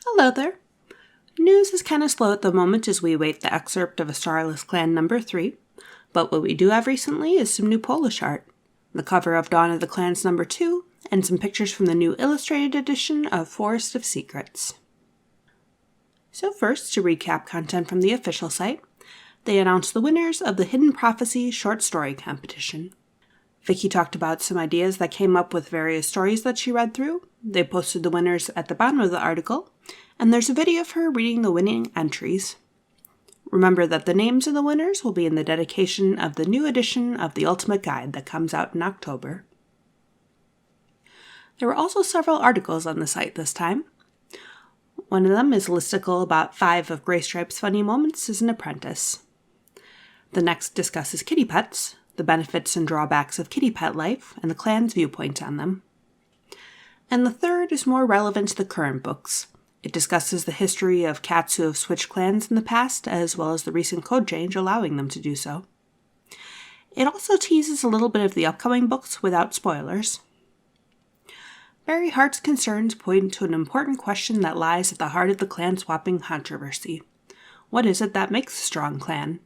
Hello there. News is kind of slow at the moment as we await the excerpt of A Starless Clan number 3, but what we do have recently is some new Polish art, the cover of Dawn of the Clans number 2, and some pictures from the new illustrated edition of Forets of Secrets. So first, to recap content from the official site, they announced the winners of the Hidden Prophecy short story competition. Vicky talked about some ideas that came up with various stories that she read through. They posted the winners at the bottom of the article, and there's a video of her reading the winning entries. Remember that the names of the winners will be in the dedication of the new edition of the Ultimate Guide that comes out in October. There were also several articles on the site this time. One of them is a listicle about 5 of Graystripe's funny moments as an apprentice. The next discusses kitty pets, the benefits and drawbacks of kitty pet life, and the clan's viewpoint on them. And the third is more relevant to the current books. It discusses the history of cats who have switched clans in the past, as well as the recent code change allowing them to do so. It also teases a little bit of the upcoming books without spoilers. Barry Hart's concerns point to an important question that lies at the heart of the clan swapping controversy. What is it that makes a strong clan?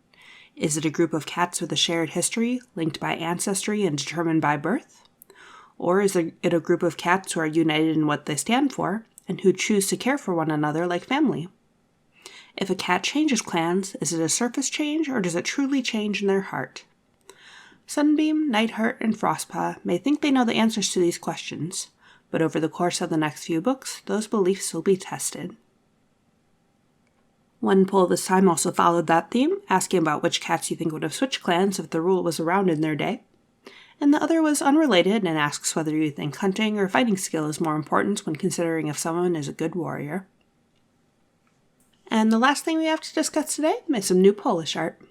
Is it a group of cats with a shared history, linked by ancestry and determined by birth? Or is it a group of cats who are united in what they stand for, and who choose to care for one another like family? If a cat changes clans, is it a surface change, or does it truly change in their heart? Sunbeam, Nightheart, and Frostpaw may think they know the answers to these questions, but over the course of the next few books, those beliefs will be tested. One poll this time also followed that theme, asking about which cats you think would have switched clans if the rule was around in their day. And the other was unrelated and asks whether you think hunting or fighting skill is more important when considering if someone is a good warrior. And the last thing we have to discuss today is some new Polish art.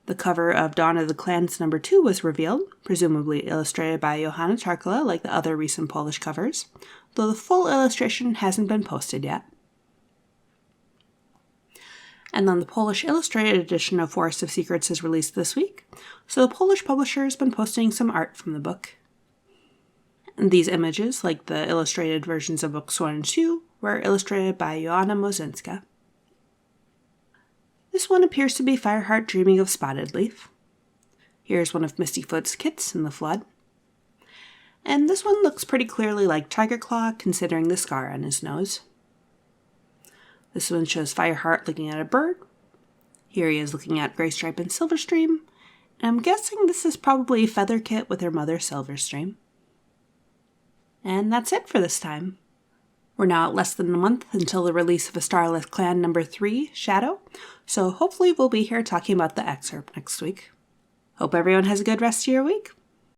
The cover of Dawn of the Clans number 2 was revealed, presumably illustrated by Johanna Tarkala like the other recent Polish covers, though the full illustration hasn't been posted yet. And then the Polish illustrated edition of Forets of Secrets is released this week, so the Polish publisher has been posting some art from the book. And these images, like the illustrated versions of books 1 and 2, were illustrated by Joanna Mozinska. This one appears to be Fireheart dreaming of Spotted Leaf. Here's one of Mistyfoot's kits in the flood. And this one looks pretty clearly like Tiger Claw, considering the scar on his nose. This one shows Fireheart looking at a bird. Here he is looking at Graystripe and Silverstream. And I'm guessing this is probably Featherkit with her mother Silverstream. And that's it for this time. We're now at less than a month until the release of A Starless Clan number 3, Shadow, so hopefully we'll be here talking about the excerpt next week. Hope everyone has a good rest of your week.